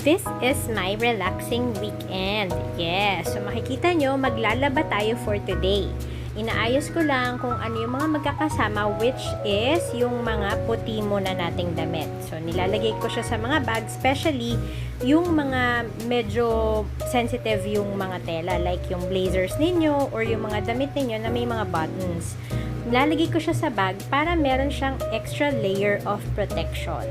This is my relaxing weekend. Yes, so makikita nyo, maglalaba tayo for today. Inaayos ko lang kung ano yung mga magkakasama, which is yung mga puti muna nating damit. So, nilalagay ko siya sa mga bag, especially yung mga medyo sensitive yung mga tela, like yung blazers ninyo or yung mga damit ninyo na may mga buttons. Nilalagay ko siya sa bag para meron siyang extra layer of protection.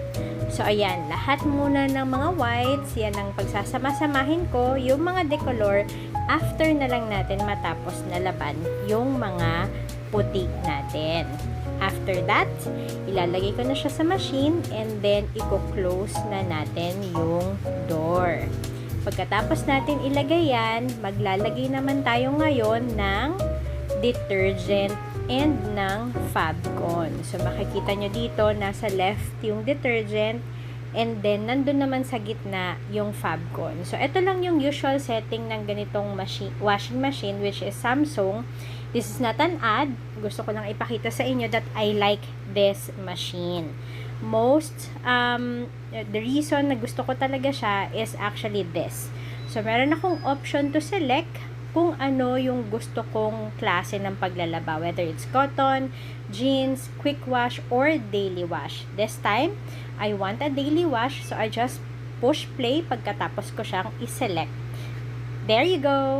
So, ayan, lahat muna ng mga whites, yan ang pagsasama-samahin ko. Yung mga decolor, after na lang natin matapos na laban yung mga puti natin. After that, ilalagay ko na siya sa machine and then i-close na natin yung door. Pagkatapos natin ilagay yan, maglalagay naman tayo ngayon ng detergent and ng Fabcon. So, makikita nyo dito, nasa left yung detergent and then, nandun naman sa gitna yung Fabcon. So, ito lang yung usual setting ng ganitong washing machine, which is Samsung. This is not an ad. Gusto ko lang ipakita sa inyo that I like this machine. The reason na gusto ko talaga siya is actually this. So, meron akong option to select kung ano yung gusto kong klase ng paglalaba, whether it's cotton, jeans, quick wash, or daily wash. This time, I want a daily wash, so I just push play pagkatapos ko siyang i-select. There you go!